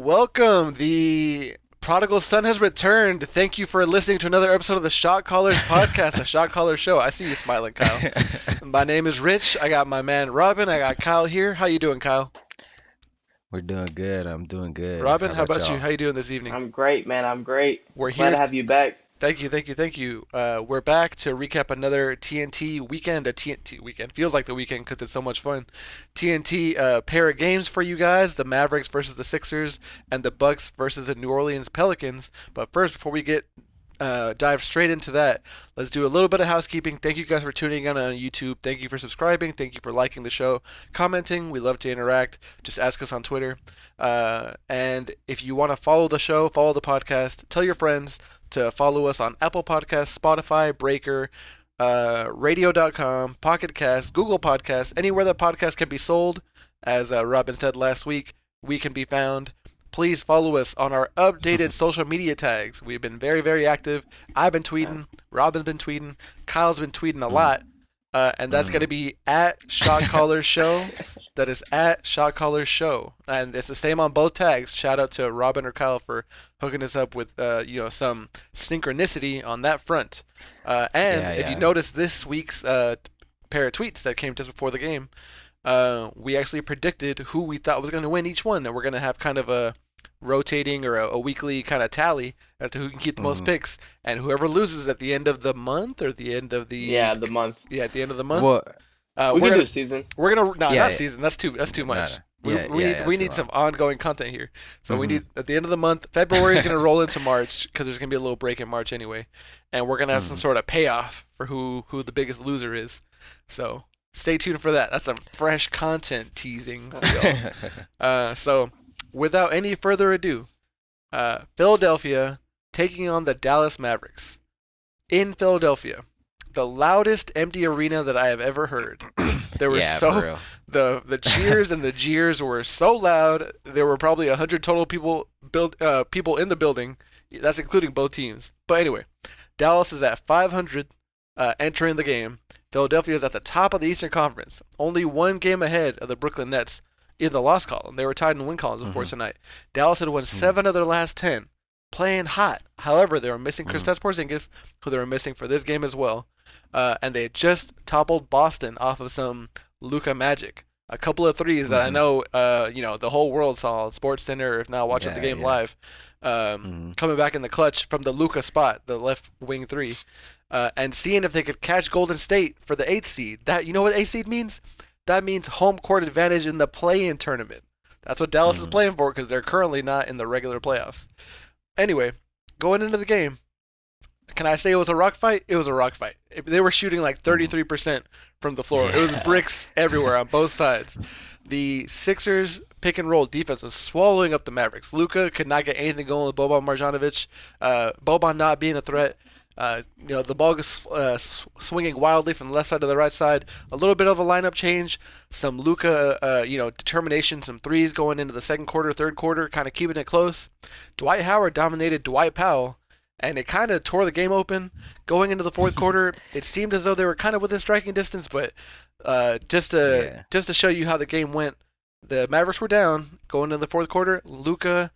Welcome. The prodigal son has returned. Thank you for listening to another episode of the Shotcallers podcast, the Shotcallers show. I see you smiling, Kyle. My name is Rich. I got my man Robin. I got Kyle here. How you doing, Kyle? We're doing good. I'm doing good. Robin, How how about about you? y'all? How you doing this evening? I'm great, man. I'm great. We're Glad here. to have you back. Thank you, thank you, thank you. We're back to recap another TNT weekend. A TNT weekend feels like the weekend because it's so much fun. TNT pair of games for you guys: the Mavericks versus the Sixers, and the Bucks versus the New Orleans Pelicans. But first, before we get dive straight into that, let's do a little bit of housekeeping. Thank you guys for tuning in on YouTube. Thank you for subscribing. Thank you for liking the show, commenting. We love to interact. Just ask us on Twitter. And if you want to follow the show, follow the podcast, tell your friends to follow us on Apple Podcasts, Spotify, Breaker, Radio.com, Pocket Cast, Google Podcasts, anywhere that podcast can be sold. As Robin said last week, we can be found. Please follow us on our updated social media tags. We've been very, very active. I've been tweeting. Robin's been tweeting. Kyle's been tweeting a Mm, lot. And that's going to mm. be at Shot Callers Show. That is at Shot Callers Show. And it's the same on both tags. Shout out to Robin or Kyle for hooking us up with some synchronicity on that front. And Yeah, if you yeah. notice this week's pair of tweets that came just before the game, we actually predicted who we thought was going to win each one. And we're going to have kind of a rotating or a weekly kind of tally as to who can keep the most Hmm. picks. And whoever loses at the end of the month or the end of the Yeah, the month. yeah, at the end of the month, Well, We we're can do gonna a season. no, yeah, not season. That's too no, much. no. Yeah, We yeah, need yeah. we Too need some long. ongoing content here. So we Hmm. need at the end of the month. February is gonna roll into March because there's gonna be a little break in March anyway, and we're gonna have some Hmm. sort of payoff for who the biggest loser is. So stay tuned for that. That's some fresh content teasing for y'all. So without any further ado, Philadelphia taking on the Dallas Mavericks in Philadelphia, the loudest empty arena that I have ever heard. There were Yeah, for so real. the cheers and the jeers were so loud. There were probably 100 total people in the building. That's including both teams. But anyway, Dallas is at 500 entering the game. Philadelphia is at the top of the Eastern Conference, only one game ahead of the Brooklyn Nets in the loss column. They were tied in win columns before Hmm. tonight. Dallas had won Hmm. 7 of their last 10, playing hot. However, they were missing Hmm. Kristaps Porzingis, who they were missing for this game as well. And they had just toppled Boston off of some Luka magic. A couple of threes that I Hmm. know, the whole world saw on Sports Center, if not watching the Yeah, game yeah. live, Hmm. coming back in the clutch from the Luka spot, the left wing three, and seeing if they could catch Golden State for the eighth seed. That you know what eighth seed means? That means home court advantage in the play-in tournament. That's what Dallas is Hmm. playing for because they're currently not in the regular playoffs. Anyway, going into the game, can I say it was a rock fight? It was a rock fight. They were shooting like Hmm. 33% from the floor. It was Yeah. bricks everywhere on both sides. The Sixers pick and roll defense was swallowing up the Mavericks. Luka could not get anything going with Boban Marjanovic. Boban not being a threat. The ball was swinging wildly from the left side to the right side. A little bit of a lineup change. Some Luka, determination. Some threes going into the second quarter, third quarter, kind of keeping it close. Dwight Howard dominated Dwight Powell, and it kind of tore the game open. Going into the fourth quarter, it seemed as though they were kind of within striking distance, but just to Yeah. just to show you how the game went, the Mavericks were down going into the fourth quarter. Luka,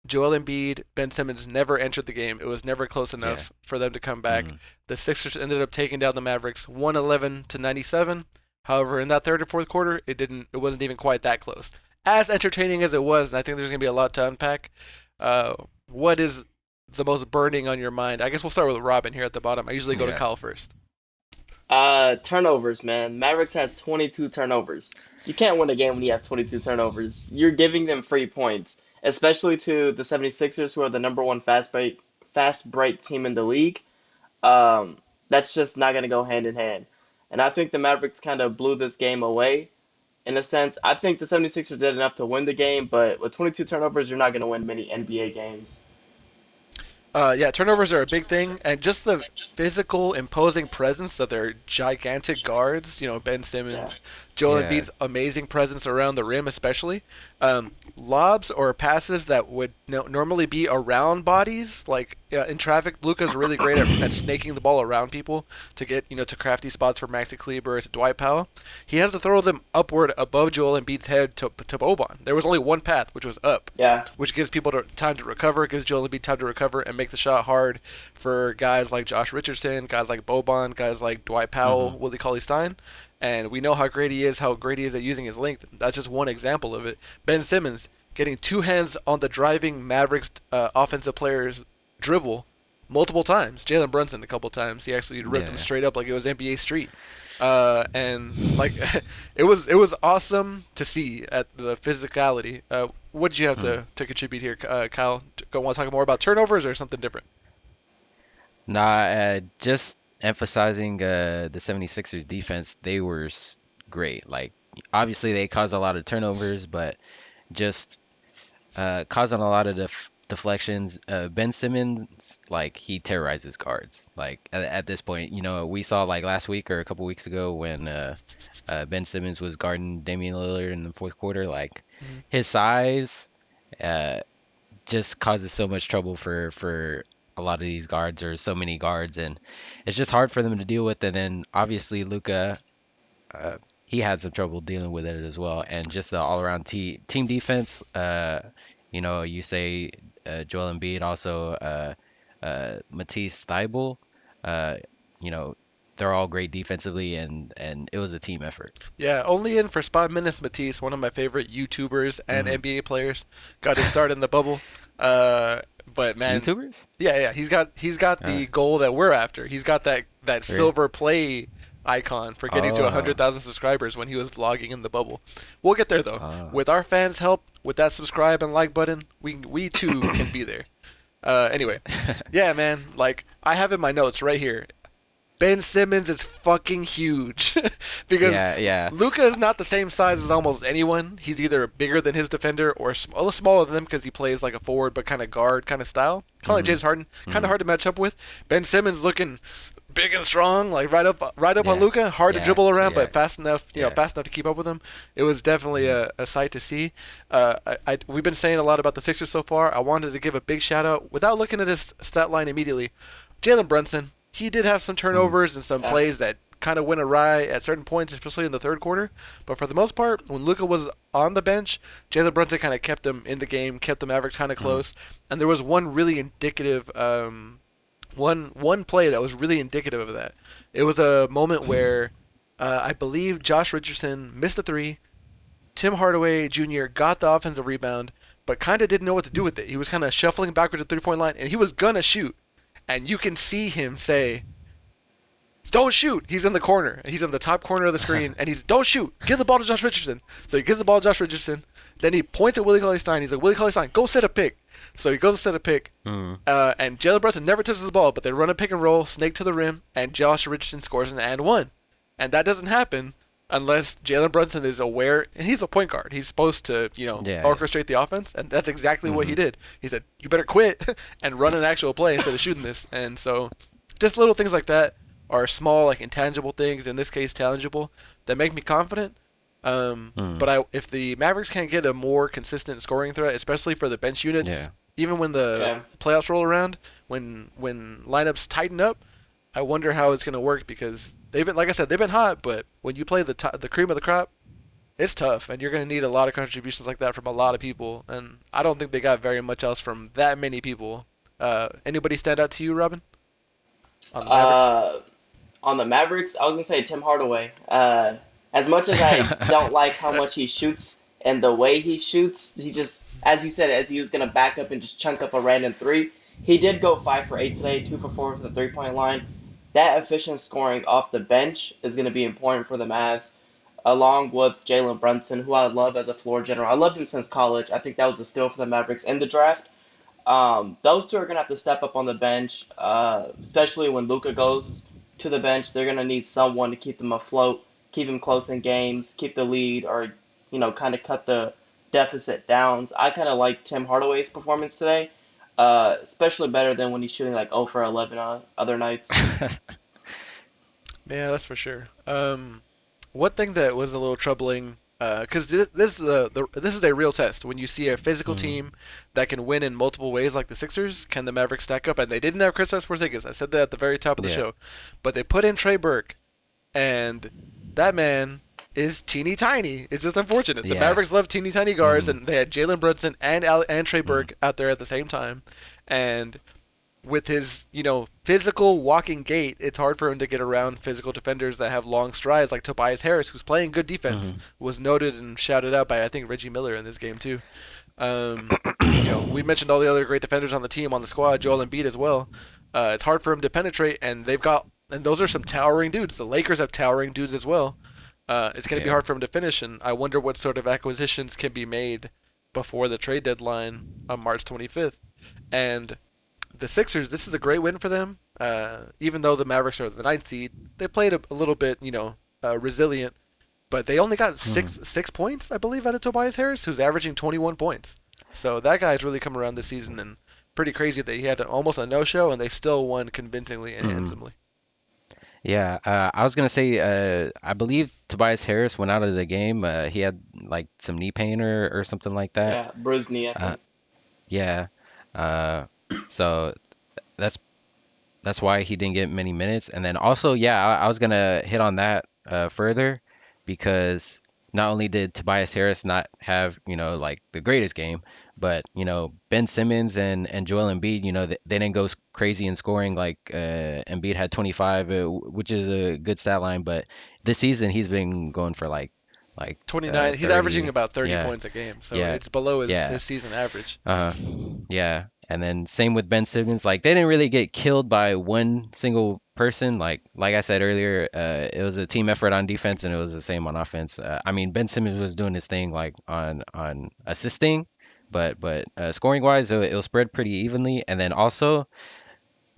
Joel Embiid, Ben Simmons never entered the game. It was never close Yeah. enough for them to come back. Hmm. The Sixers ended up taking down the Mavericks 111 to 97. However, in that third and fourth quarter, it wasn't even quite that close. As entertaining as it was, and I think there's going to be a lot to unpack. What is the most burning on your mind? I guess we'll start with Robin here at the bottom. I usually go to Yeah. Kyle first. Turnovers, man. Mavericks had 22 turnovers. You can't win a game when you have 22 turnovers. You're giving them free points, especially to the 76ers, who are the number one fast break team in the league. That's just not going to go hand in hand. And I think the Mavericks kind of blew this game away in a sense. I think the 76ers did enough to win the game, but with 22 turnovers, you're not going to win many NBA games. Yeah, turnovers are a big thing, and just the physical, imposing presence of their gigantic guards. Ben Yeah. Simmons, Joel Yeah. Embiid's amazing presence around the rim, especially lobs or passes that would normally be around bodies, like in traffic. Luka's really great at snaking the ball around people to get to crafty spots for Maxi Kleber or to Dwight Powell. He has to throw them upward above Joel Embiid's head to Boban. There was only one path, which was up, Yeah. which gives people time to recover, gives Joel Embiid time to recover and make the shot hard for guys like Josh Richardson, guys like Boban, guys like Dwight Hmm. Powell, Willie Cauley-Stein. And we know how great he is, at using his length. That's just one example of it. Ben Simmons getting two hands on the driving Mavericks offensive player's dribble multiple times. Jalen Brunson a couple times. He actually ripped him Yeah. straight up like it was NBA Street. And like it was awesome to see at the physicality. What did you have Hmm. to contribute here, Kyle? Go want to talk more about turnovers or something different? Nah, just emphasizing the 76ers defense, they were great. Like, obviously they caused a lot of turnovers, but just causing a lot of deflections. Ben Simmons, like, he terrorizes guards. Like, at this point, we saw like last week or a couple weeks ago when Ben Simmons was guarding Damian Lillard in the fourth quarter. Like, Mhm. his size uh, just causes so much trouble for a lot of these guards or so many guards, and it's just hard for them to deal with. And then obviously Luca, uh, he had some trouble dealing with it as well. And just the all-around team defense. You say Joel Embiid, also Matisse Thybulle. Uh, you know, they're all great defensively, and it was a team effort. Yeah, only in for 5 minutes. Matisse, one of my favorite YouTubers and Hmm. NBA players, got his start in the bubble. Uh, but man, YouTubers? yeah, he's got Uh, the goal that we're after. He's got that really? silver play icon for getting to Oh, 100,000 subscribers when he was vlogging in the bubble. We'll get there though. oh. With our fans' help, with that subscribe and like button, we too can be there. Anyway, yeah, man. Like I have in my notes right here. Ben Simmons is fucking huge because Yeah, yeah. Luca is not the same size as almost anyone. He's either bigger than his defender or a little smaller than them because he plays like a forward but kind of guard kind of style. Kind of like Hmm. James Harden, kind of Hmm. hard to match up with. Ben Simmons looking big and strong, like right up on Yeah, Luca. Hard to yeah, dribble around, yeah, but fast enough, yeah. fast enough to keep up with him. It was definitely Hmm. a sight to see. We've been saying a lot about the Sixers so far. I wanted to give a big shout out without looking at his stat line immediately. Jalen Brunson, he did have some Hmm. turnovers and some Yeah. plays that kind of went awry at certain points, especially in the third quarter. But for the most part, when Luca was on the bench, Jalen Brunson kind of kept him in the game, kept the Mavericks kind of Hmm. close. And there was one really indicative, one play that was really indicative of that. It was a moment where I believe Josh Richardson missed a three. Tim Hardaway Jr. got the offensive rebound, but kind of didn't know what to do with it. He was kind of shuffling backwards to the 3 point line, and he was gonna shoot. And you can see him say, "Don't shoot." He's in the corner. He's in the top corner of the screen, and he's, "Don't shoot. Give the ball to Josh Richardson." So he gives the ball to Josh Richardson. Then he points at Willie Cauley-Stein. He's like, "Willie Cauley-Stein, go set a pick." So he goes to set a pick, Hmm. and Jalen Brunson never touches the ball, but they run a pick and roll, snake to the rim, and Josh Richardson scores an and one. And that doesn't happen unless Jalen Brunson is aware, and he's a point guard. He's supposed to, Yeah, yeah. orchestrate the offense, and that's exactly what he Hmm. did. He said, "You better quit and run an actual play instead of shooting this." And so, just little things like that are small, like intangible things. In this case, tangible that make me confident. Hmm. But if the Mavericks can't get a more consistent scoring threat, especially for the bench units, Yeah. even when the Yeah. playoffs roll around, when lineups tighten up, I wonder how it's going to work because they've been, like I said, they've been hot. But when you play the cream of the crop, it's tough, and you're going to need a lot of contributions like that from a lot of people. And I don't think they got very much else from that many people. Anybody stand out to you, Robin, on the Mavericks? Uh, on the Mavericks, I was gonna say Tim Hardaway. As much as I don't like how much he shoots and the way he shoots, he just, as you said, as he was gonna back up and just chunk up a random three, he did go 5 for 8 today, 2 for 4 from the 3 point line. That efficient scoring off the bench is gonna be important for the Mavs, along with Jalen Brunson, who I love as a floor general. I loved him since college. I think that was a steal for the Mavericks in the draft. Those two are gonna have to step up on the bench, especially when Luca goes to the bench. They're gonna need someone to keep them afloat, keep them close in games, keep the lead, or kind of cut the deficit down. I kind of like Tim Hardaway's performance today, especially better than when he's shooting like 0 for 11 on other nights. Yeah, that's for sure. One thing that was a little troubling, because this is a real test. When you see a physical Mm, team that can win in multiple ways, like the Sixers, can the Mavericks stack up? And they didn't have Kristaps Porzingis. I said that at the very top of the yeah. show, but they put in Trey Burke, and that man is teeny tiny. It's just unfortunate. The Yeah. Mavericks love teeny tiny guards, Mm, and they had Jalen Brunson and Trey mm, Burke out there at the same time, and with his, physical walking gait, it's hard for him to get around physical defenders that have long strides like Tobias Harris, who's playing good defense, mm, was noted and shouted out by I think Reggie Miller in this game too. Um, we mentioned all the other great defenders on the team on the squad, Joel Embiid as well. It's hard for him to penetrate, and those are some towering dudes. The Lakers have towering dudes as well. It's going to be yeah. hard for him to finish, and I wonder what sort of acquisitions can be made before the trade deadline on March 25th. And the Sixers, this is a great win for them. Even though the Mavericks are the ninth seed, they played a little bit, resilient. But they only got Mm, six points, I believe, out of Tobias Harris, who's averaging 21 points. So that guy's really come around this season, and pretty crazy that he had almost a no-show, and they still won convincingly and mm. handsomely. Yeah, I was gonna say, I believe Tobias Harris went out of the game. He had like some knee pain or something like that. Yeah, bruised knee, I Uh, think. yeah. Uh, so that's that's why he didn't get many minutes. And then also, yeah, I was gonna hit on that further because not only did Tobias Harris not have, like the greatest game, but Ben Simmons and Joel Embiid, they didn't go crazy in scoring like Embiid had 25, which is a good stat line, but this season he's been going for like 29. He's averaging 30. about 30 Yeah, points a game, so yeah, it's below yeah. his season average. Uh, yeah. And then same with Ben Simmons. Like they didn't really get killed by one single person. Like I said earlier, it was a team effort on defense and it was the same on offense. I mean, Ben Simmons was doing his thing like on assisting, but scoring wise, it was spread pretty evenly. And then also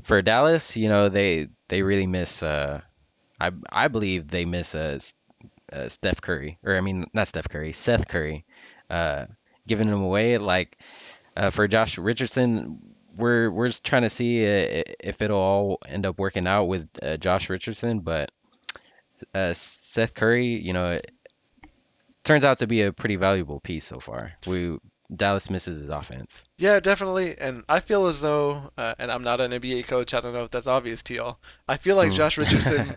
for Dallas, they really miss. I believe they miss Steph Curry, or I mean not Steph Curry, Seth Curry, uh, giving him away like. For Josh Richardson, we're just trying to see if it'll all end up working out with Josh Richardson, but Seth Curry, it turns out to be a pretty valuable piece so far. We Dallas misses his offense. Yeah, definitely. And I feel as though, and I'm not an NBA coach, I don't know if that's obvious to y'all. I feel like Mm. Josh Richardson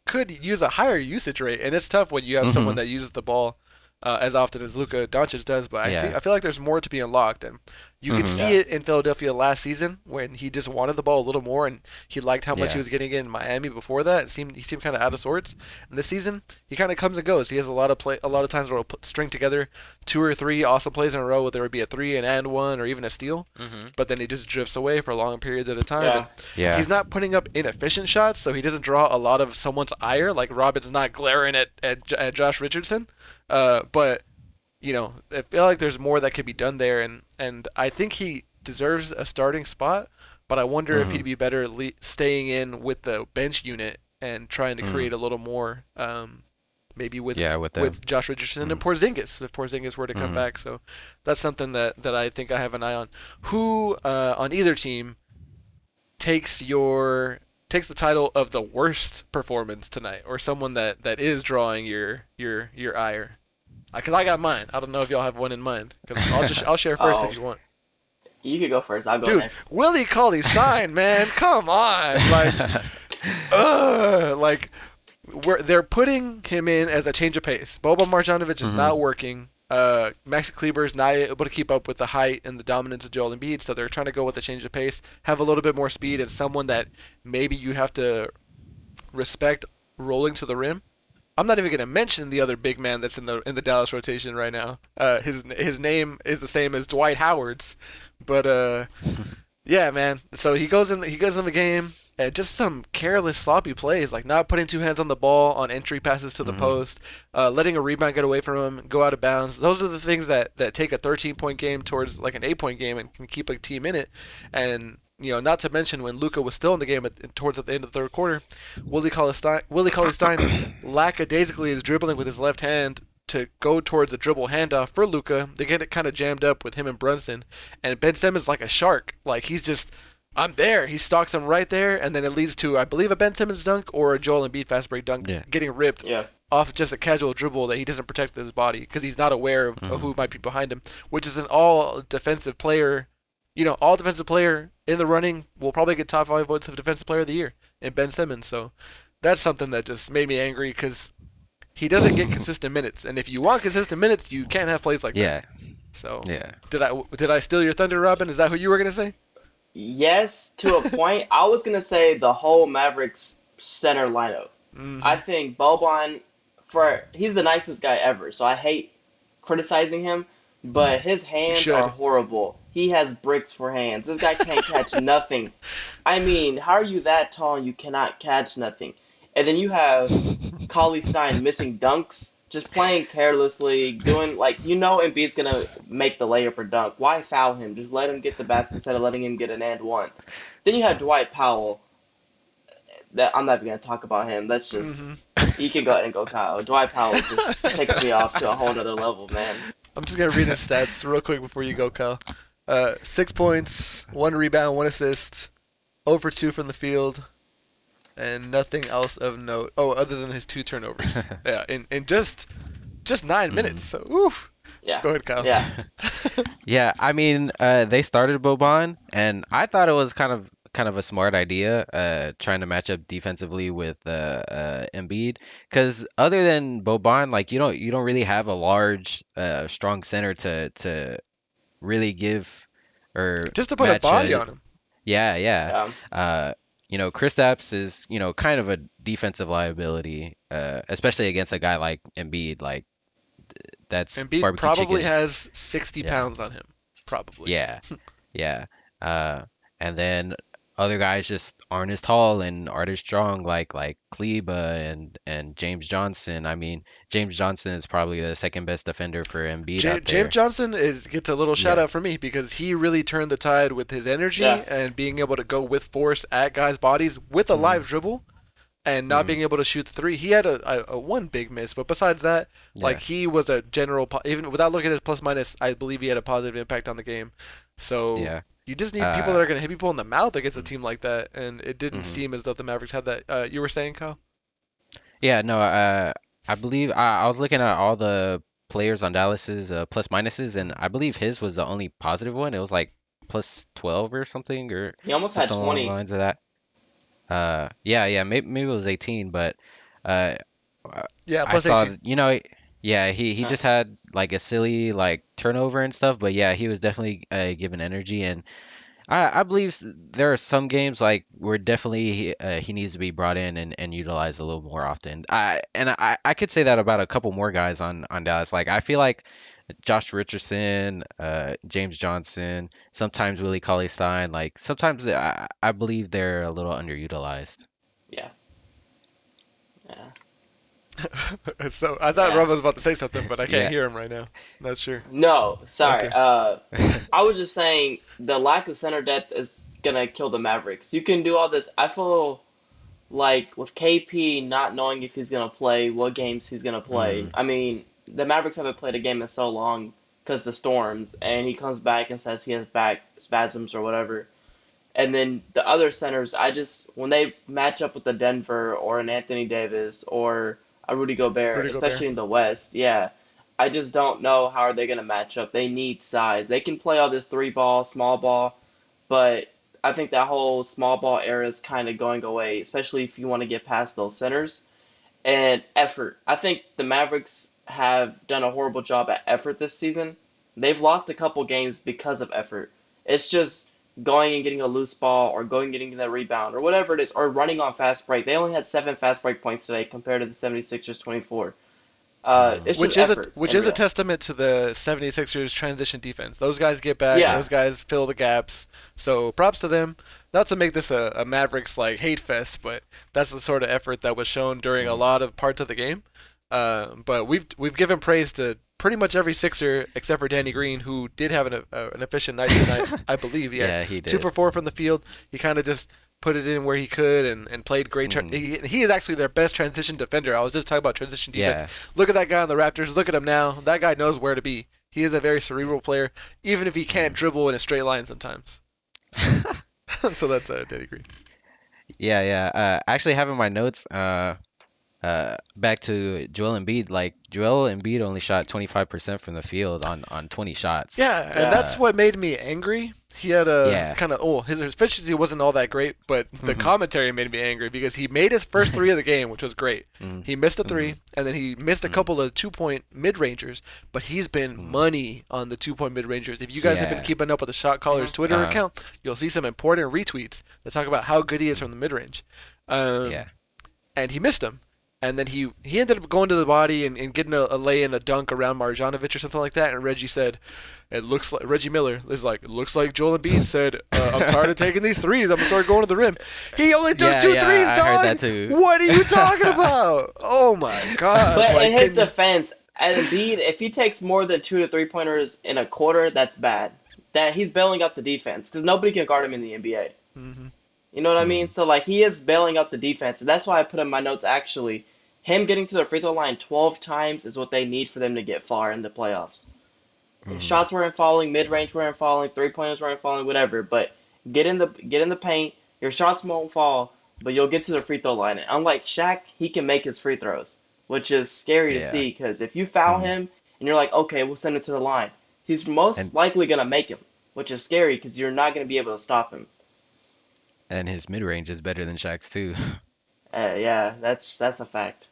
could use a higher usage rate, and it's tough when you have someone Hmm. that uses the ball as often as Luka Doncic does. But Yeah. I feel like there's more to be unlocked, and you could Hmm. see Yeah. it in Philadelphia last season when he just wanted the ball a little more, and he liked how much he Yeah. was getting in Miami before that. He seemed kind of out of sorts. And this season, he kind of comes and goes. He has a lot of times where he'll string together two or three awesome plays in a row, whether it be a three and one or even a steal, Hmm. but then he just drifts away for long periods at a time. And Yeah. Yeah. he's not putting up inefficient shots, so he doesn't draw a lot of someone's ire. Like Robin's not glaring at Josh Richardson, but I feel like there's more that could be done there, and I think he deserves a starting spot. But I wonder if Hmm. he'd be better staying in with the bench unit and trying to Hmm. create a little more, maybe Yeah, with them. with Josh Richardson Hmm. and Porzingis if Porzingis were to come Hmm. back. So that's something that I think I have an eye on. Who on either team takes the title of the worst performance tonight, or someone that is drawing your ire? Because I got mine. I don't know if y'all have one in mind. Because I'll share first if Oh, you want. you could go first. I'll go Dude, next. Willie Cauley Stein, man, come on, like they're putting him in as a change of pace. Boban Marjanovic is Hmm. not working. Maxi Kleber is not able to keep up with the height and the dominance of Joel Embiid, so they're trying to go with a change of pace, have a little bit more speed, and someone that maybe you have to respect rolling to the rim. I'm not even going to mention the other big man that's in the Dallas rotation right now. His name is the same as Dwight Howard's, but yeah, man. So he goes in the game and just some careless, sloppy plays, like not putting two hands on the ball on entry passes to the Hmm. post, letting a rebound get away from him, go out of bounds. Those are the things that take a 13-point game towards like an 8-point game and can keep a team in it. And not to mention when Luka was still in the game towards the end of the third quarter, Willie Cauley Stein lackadaisically is dribbling with his left hand to go towards the dribble handoff for Luka. They get it kind of jammed up with him and Brunson, and Ben Simmons like a shark. Like he's just, I'm there. He stalks him right there, and then it leads to I believe a Ben Simmons dunk or a Joel Embiid fast break dunk Yeah. getting ripped Yeah. off just a casual dribble that he doesn't protect his body because he's not aware of Hmm. who might be behind him, which is an all defensive player. All defensive player in the running will probably get top 5 votes of defensive player of the year in Ben Simmons. So that's something that just made me angry because he doesn't get consistent minutes, and if you want consistent minutes, you can't have plays like that. Yeah, So yeah. did I steal your thunder, Robin? Is that who you were gonna say? Yes, to a point. I was gonna say the whole Mavericks center lineup. I Mm-hmm. think Boban, he's the nicest guy ever, so I hate criticizing him, but his You hands are should. horrible. He has bricks for hands. This guy can't catch nothing. I mean, how are you that tall and you cannot catch nothing? And then you have Cauley Stein missing dunks, just playing carelessly, doing like Embiid's gonna make the layup or dunk. Why foul him? Just let him get the basket instead of letting him get an and one. Then you have Dwight Powell. That I'm not even gonna talk about him. That's just Mm-hmm. you can go ahead and go Kyle. Dwight Powell just takes me off to a whole other level, man. I'm just gonna read his stats real quick before you go, Kyle. 6 points, 1 rebound, 1 assist, 0 for 2 from the field, and nothing else of note. Oh, other than his 2 turnovers. Yeah, in just 9 minutes. Hmm. So, oof. Yeah, Go ahead, Kyle. yeah, Yeah, I mean, they started Boban, and I thought it was kind of a smart idea, trying to match up defensively with Embiid, because other than Boban, like you don't really have a large, strong center to really give or Just to put a match body a. on him. Yeah, yeah. yeah. Uh, Kristaps is kind of a defensive liability, especially against a guy like Embiid, like that's Embiid barbecue probably chicken. has 60 Yeah. pounds on him. Probably. Yeah. Yeah. Uh, and then other guys just aren't as tall and aren't as strong, like Kleba and James Johnson. I mean, James Johnson is probably the second best defender for Embiid out James there. Johnson gets a little shout Yeah. out for me because he really turned the tide with his energy Yeah. and being able to go with force at guys' bodies with a Hmm. live dribble and not Hmm. being able to shoot the three. He had a one big miss, but besides that, like Yeah. he was a general even without looking at his plus minus, I believe he had a positive impact on the game. So Yeah. you just need people Uh, that are going to hit people in the mouth against a team like that, and it didn't mhm. seem as though the Mavericks had that. You were saying, Kyle? Yeah, no, I believe I was looking at all the players on Dallas's plus minuses, and I believe his was the only positive one. It was like plus 12 or something, or He almost had something along the 20. lines of that. Yeah, yeah, maybe it was 18, but uh, Yeah, I plus saw, 18. yeah, he Yeah, just had like a silly like turnover and stuff, but yeah, he was definitely given energy, and I believe there are some games like where definitely he needs to be brought in and utilized a little more often. I could say that about a couple more guys on Dallas. Like I feel like Josh Richardson, James Johnson, sometimes Willie Cauley-Stein. Like sometimes I believe they're a little underutilized. yeah, yeah, So I thought yeah. Rob was about to say something, but I can't Yeah. hear him right now. Not sure. No, sorry. Okay. I was just saying the lack of center depth is gonna kill the Mavericks. You can do all this. I feel like with KP not knowing if he's gonna play, what games he's gonna play. Mm, I mean, the Mavericks haven't played a game in so long because the storms, and he comes back and says he has back spasms or whatever. And then the other centers, I just when they match up with the Denver or an Anthony Davis or a Rudy Gobert, Rudy Gobert. especially in the West, yeah, I just don't know how are they gonna match up. They need size. They can play all this three ball, small ball, but I think that whole small ball era is kind of going away, especially if you want to get past those centers and effort. I think the Mavericks have done a horrible job at effort this season. They've lost a couple games because of effort. It's just going and getting a loose ball or going and getting the rebound or whatever it is or running on fast break. They only had 7 fast break points today compared to the 76ers 24. mm, It's just effort Which in is a real. testament to the 76ers transition defense. Those guys get back, Yeah. those guys fill the gaps. So props to them. Not to make this a Mavericks like hate fest, but that's the sort of effort that was shown during a mm. lot of parts of the game. But we've given praise to pretty much every Sixer except for Danny Green, who did have an efficient night tonight. I believe he had Yeah, he two did. for four from the field. He kind of just put it in where he could and played great. Hmm. He is actually their best transition defender. I was just talking about transition defense. Yeah. Look at that guy on the Raptors. Look at him now. That guy knows where to be. He is a very cerebral player, even if he can't Mm. dribble in a straight line sometimes. So, so that's Danny Green. Yeah, yeah. I actually have in my notes. back to Joel Embiid, like Joel Embiid only shot 25% from the field on 20 shots. Yeah, and Yeah. that's what made me angry. He had a Yeah. kind of his efficiency wasn't all that great, but the Hmm. commentary made me angry because he made his first three of the game, which was great. Hmm. He missed a Hmm. three, and then he missed a couple of 2 point mid rangers, but he's been Hmm. money on the 2 point mid rangers. If you guys have been Yeah. keeping up with the Shot Callers Mhm. Twitter Uh-huh. account, you'll see some important retweets that talk about how good he is from the mid range. Yeah. And he missed him. And then he ended up going to the body and getting a lay in a dunk around Marjanovic or something like that. And Reggie said, "It looks like Reggie Miller is like it looks like Joel Embiid said, I'm tired of taking these threes. I'm gonna start going to the rim. He only took Yeah, two yeah, threes, I heard dog. that too. What are you talking about? Oh my God! But Like, in his can you? defense, Embiid, if he takes more than 2 to 3 pointers in a quarter, that's bad. That he's bailing out the defense because nobody can guard him in the NBA. Mhm. You know what I Mm, mean? So like he is bailing out the defense, and that's why I put in my notes actually. Him getting to the free throw line 12 times is what they need for them to get far in the playoffs. mm, Shots weren't falling, mid range weren't falling, 3 pointers weren't falling, whatever. But get in the paint. Your shots won't fall, but you'll get to the free throw line. And unlike Shaq, he can make his free throws, which is scary to yeah. see because if you foul Mm. him and you're like, okay, we'll send him to the line, he's most And likely gonna make him, which is scary because you're not gonna be able to stop him. and his mid range is better than Shaq's too. Yeah, that's a fact.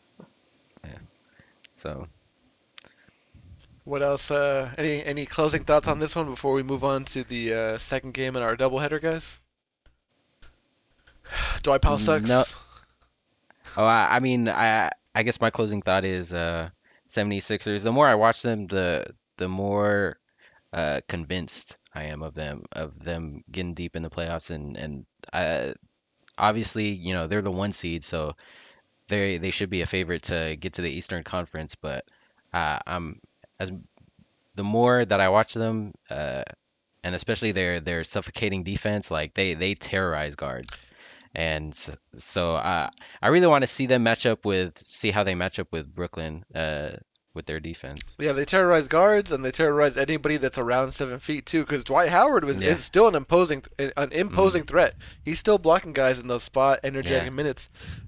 Yeah. So What else? Any closing thoughts on this one before we move on to the second game in our doubleheader, guys? Dwight Powell no. sucks. Oh, I mean, I guess my closing thought is 76ers. The more I watch them, the more convinced I am of them getting deep in the playoffs and obviously, they're the one seed, so they should be a favorite to get to the Eastern Conference, but I'm as the more that I watch them, and especially their suffocating defense, like they terrorize guards. And so I really want to see how they match up with Brooklyn with their defense. Yeah, they terrorize guards and they terrorize anybody that's around 7 feet too. Because Dwight Howard Yeah. is still an imposing Hmm. threat. He's still blocking guys in those spot Yeah. energetic minutes.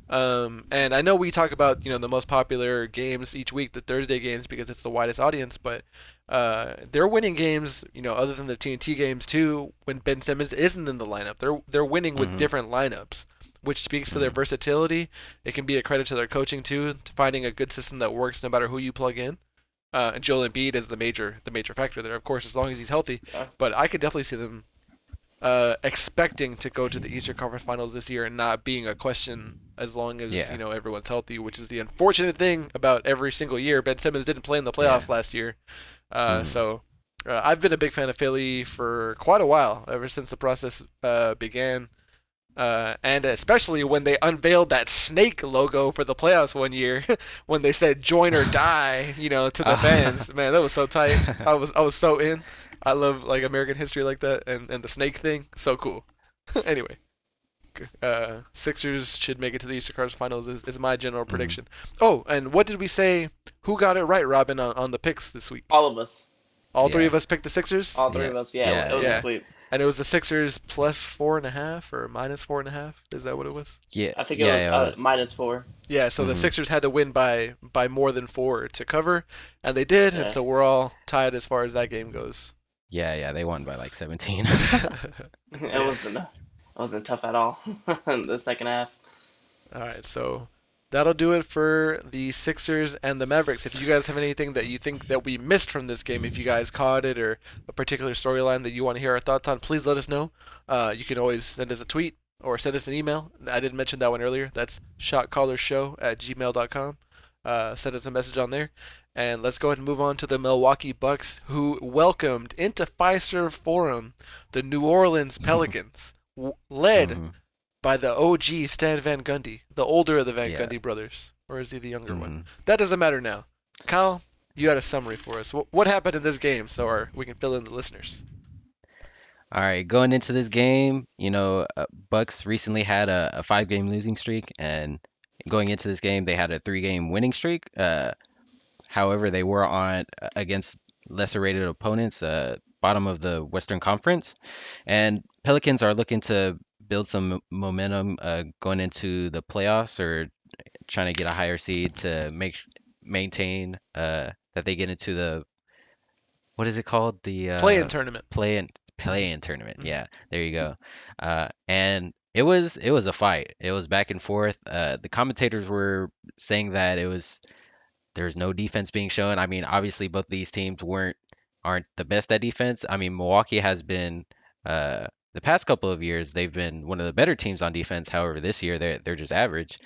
And I know we talk about the most popular games each week, the Thursday games, because it's the widest audience. But they're winning games, other than the TNT games too. When Ben Simmons isn't in the lineup, they're winning with Hmm. different lineups, which speaks to their Hmm. versatility. It can be a credit to their coaching too, to finding a good system that works no matter who you plug in. And Joel Embiid is the major factor there, of course, as long as he's healthy. Yeah. But I could definitely see them expecting to go to the Eastern Conference Finals this year and not being a question as long as Yeah. everyone's healthy, which is the unfortunate thing about every single year. Ben Simmons didn't play in the Yeah. playoffs last year, Hmm. so I've been a big fan of Philly for quite a while, ever since the process began. And especially when they unveiled that snake logo for the playoffs one year, when they said "join or die," to the fans. Man, that was so tight. I was so in. I love like American history like that, and the snake thing, so cool. Anyway, Sixers should make it to the Eastern Conference Finals is my general Hmm. prediction. Oh, and what did we say? Who got it right, Robin, on the picks this week? All of us, All three Yeah. of us picked the Sixers, all three Yeah. of us. Yeah, Yeah. it was a yeah, sweep. and it was the Sixers plus 4.5 or minus 4.5. Is that what it was? Yeah. I think it Yeah. was Yeah. -4. Yeah, so the Hmm. Sixers had to win by more than four to cover, and they did, and Yeah. so we're all tied as far as that game goes. Yeah. Yeah. They won by like 17. It Yeah. wasn't tough at all in the second half. All right, so that'll do it for the Sixers and the Mavericks. If you guys have anything that you think that we missed from this game, if you guys caught it or a particular storyline that you want to hear our thoughts on, please let us know. You can always send us a tweet or send us an email. I didn't mention that one earlier. That's shotcallershow@gmail.com. Send us a message on there. And let's go ahead and move on to the Milwaukee Bucks, who welcomed into Fiserv Forum the New Orleans Pelicans, led Hmm. by the OG Stan Van Gundy, the older of the Van Yeah. Gundy brothers. Or is he the younger one? Hmm. That doesn't matter now. Kyle, you had a summary for us. What happened in this game so we can fill in the listeners? All right, going into this game, Bucks recently had a 5 game losing streak, and going into this game, they had a 3 game winning streak. However, they were on against lesser rated opponents, bottom of the Western Conference, and Pelicans are looking to build some momentum going into the playoffs or trying to get a higher seed to maintain that they get into the what is it called? The Play-in tournament. play-in tournament. Mhm. Yeah, there you go. And it was a fight. It was back and forth. The commentators were saying that there's no defense being shown. I mean, obviously both these teams aren't the best at defense. I mean, Milwaukee has been the past couple of years they've been one of the better teams on defense. However, this year they're just average.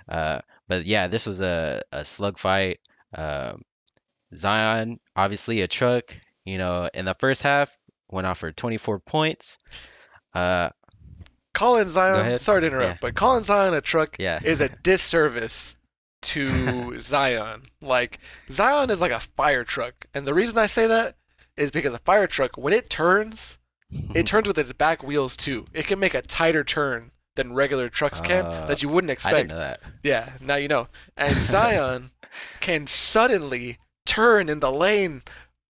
Uh, but yeah, this was a slug fight. Um, Zion, obviously a truck, in the first half went off for 24 points. Uh, Colin Go Zion, ahead. sorry to Yeah, interrupt, but Colin Zion a truck yeah. is a disservice to Zion. Like Zion is like a fire truck, and the reason I say that is because a fire truck, when it turns with its back wheels too. It can make a tighter turn than regular trucks can Uh, that you wouldn't I didn't expect. know that. Yeah, now you know. And Zion can suddenly turn in the lane.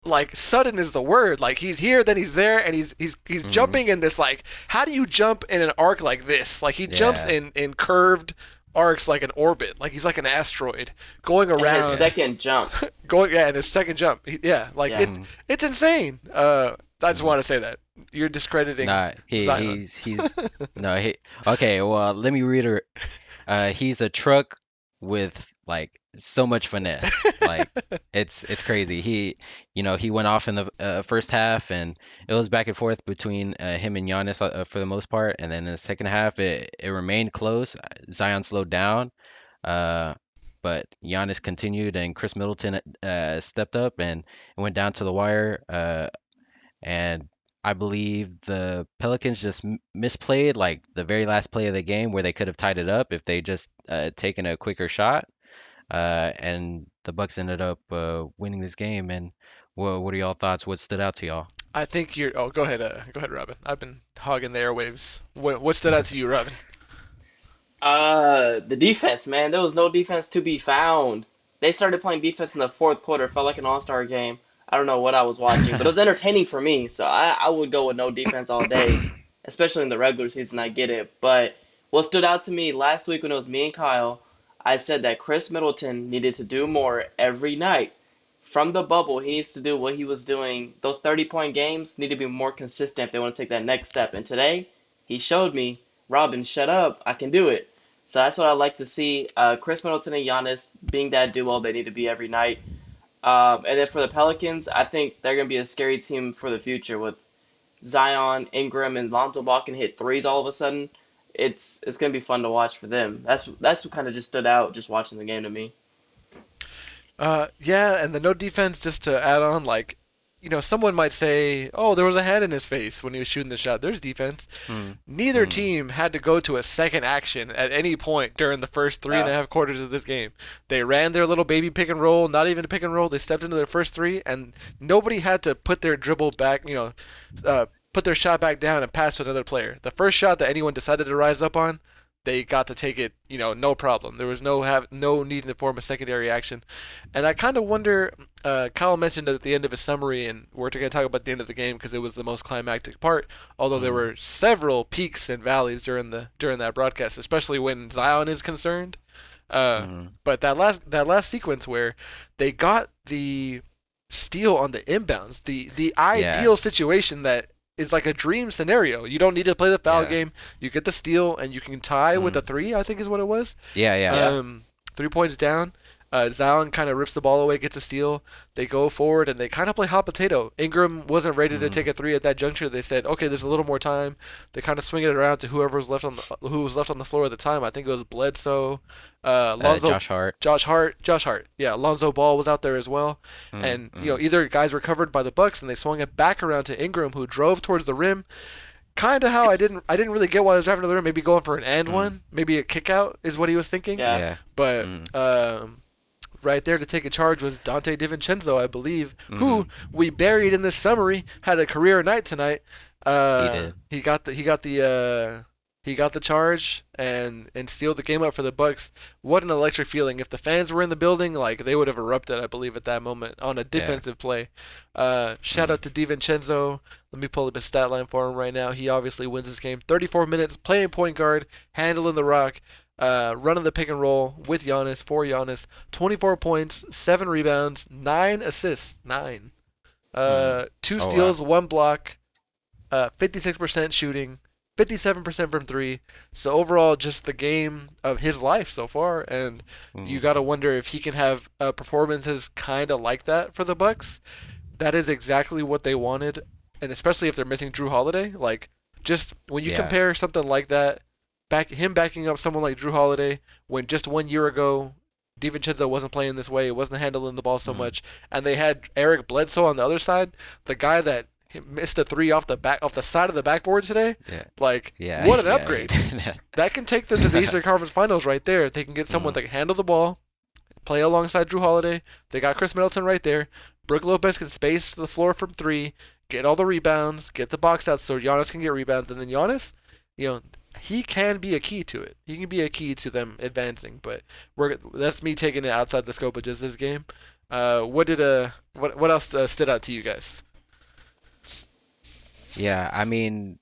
Like sudden is the word. Like he's here, then he's there, and he's Hmm. jumping in this like. How do you jump in an arc like this? Like he jumps Yeah, in curved arcs like an orbit. Like he's like an asteroid going And his around, yeah. second jump, going yeah. And his second jump, yeah, like yeah. it Hmm. it's insane. I just Hmm. want to say that you're discrediting Nah, he Zion. he's no he. Okay, well, let me reiterate. He's a truck with like so much finesse. Like it's crazy. He went off in the first half, and it was back and forth between him and Giannis for the most part. And then in the second half, it remained close. Zion slowed down, uh, but Giannis continued, and Chris Middleton stepped up and went down to the wire. And I believe the Pelicans just misplayed like the very last play of the game where they could have tied it up if they just taken a quicker shot. And the Bucks ended up winning this game. And what are y'all thoughts? What stood out to y'all? I think you're. Oh, go ahead, Robin. I've been hogging the airwaves. What stood out to you, Robin? The defense, man, there was no defense to be found. They started playing defense in the fourth quarter. Felt like an all-star game. I don't know what I was watching, but it was entertaining for me. So I would go with no defense all day, especially in the regular season. I get it. But what stood out to me last week when it was me and Kyle, I said that Chris Middleton needed to do more every night. From the bubble, he needs to do what he was doing. Those 30-point games need to be more consistent if they want to take that next step. And today, he showed me, Robin, shut up. I can do it. So that's what I like to see. Chris Middleton and Giannis being that duo they need to be every night. And then for the Pelicans, I think they're going to be a scary team for the future with Zion, Ingram, and Lonzo Ball can hit threes all of a sudden. It's going to be fun to watch for them. That's what kind of just stood out just watching the game to me. Yeah, and the no defense. Just to add on, like, someone might say, "Oh, there was a hand in his face when he was shooting the shot." There's defense. Hmm. Neither Hmm. team had to go to a second action at any point during the first three and Yeah. a half quarters of this game. They ran their little baby pick and roll, not even a pick and roll. They stepped into their first three, and nobody had to put their dribble back, put their shot back down and pass to another player. The first shot that anyone decided to rise up on, they got to take it, no problem. There was no need to form a secondary action, and I kind of wonder. Kyle mentioned at the end of his summary, and we're going to talk about the end of the game because it was the most climactic part. Although there Hmm. were several peaks and valleys during that broadcast, especially when Zion is concerned. Uh, Hmm. but that last sequence where they got the steal on the inbounds, the Yeah. ideal situation that is like a dream scenario. You don't need to play the foul Yeah. game. You get the steal and you can tie with Hmm. a three. I think is what it was. Yeah. Yeah. Yeah. 3 points down. Zion kind of rips the ball away, gets a steal. They go forward and they kind of play hot potato. Ingram wasn't ready to Hmm. take a three at that juncture. They said, okay, there's a little more time. They kind of swing it around to who was left on the floor at the time. I think it was Bledsoe, Lonzo, Josh Hart. Josh Hart. Yeah, Lonzo Ball was out there as well. Hmm. And Hmm. either guys were covered by the Bucks and they swung it back around to Ingram, who drove towards the rim. Kind of how I didn't really get why he was driving to the rim. Maybe going for an and Hmm. one, maybe a kick out is what he was thinking. Yeah. Yeah. But Hmm. right there to take a charge was Dante DiVincenzo, I believe, Hmm. who we buried in this summary, had a career night tonight. He did. He got the charge and sealed the game up for the Bucks. What an electric feeling! If the fans were in the building, like they would have erupted, I believe, at that moment on a Yeah. defensive play. Shout Hmm. out to DiVincenzo. Let me pull up his stat line for him right now. He obviously wins this game. 34 minutes playing point guard, handling the rock. running the pick and roll with Giannis for Giannis. 24 points, 7 rebounds, 9 assists, 9. Mm. Two Oh wow. steals, 1 block, 56% shooting, 57% from three. So overall, just the game of his life so far, and you Mm. gotta wonder if he can have performances kind of like that for the Bucks. That is exactly what they wanted, and especially if they're missing Drew Holiday. Like, just when you Yeah. compare something like that, backing up someone like Drew Holiday, when just 1 year ago, DiVincenzo wasn't playing this way, wasn't handling the ball so Mm. much, and they had Eric Bledsoe on the other side, the guy that missed a three off the side of the backboard today. Yeah. Like, Yeah. what an Yeah. He upgrade! did. That can take them to the Eastern Conference Finals right there. If they can get someone Mm. that can handle the ball, play alongside Drew Holiday. They got Chris Middleton right there. Brook Lopez can space the floor from three, get all the rebounds, get the box out so Giannis can get rebounds. And then Giannis, you know, he can be a key to it. He can be a key to them advancing. But that's me taking it outside the scope of just this game. What else stood out to you guys? Yeah. I mean,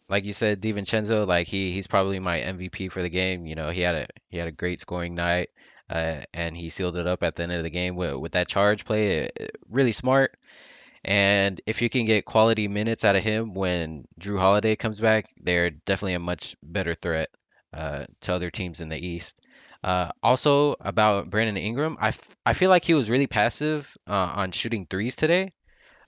like you said, DiVincenzo, like he's probably my MVP for the game. He had a great scoring night, and he sealed it up at the end of the game with that charge play. Really smart. And if you can get quality minutes out of him when Drew Holiday comes back, they're definitely a much better threat to other teams in the East. Also about Brandon Ingram, I feel like he was really passive on shooting threes today.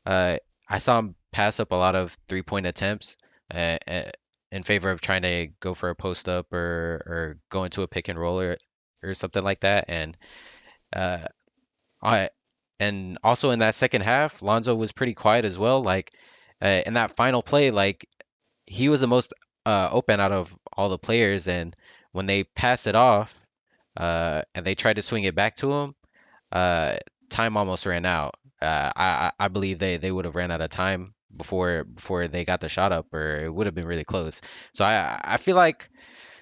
I saw him pass up a lot of three-point attempts in favor of trying to go for a post up or go into a pick and roll or something like that. Uh, I and also in that second half, Lonzo was pretty quiet as well. Like in that final play, like he was the most open out of all the players, and when they passed it off, and they tried to swing it back to him, uh, time almost ran out. I believe they would have ran out of time before they got the shot up, or it would have been really close. So I feel like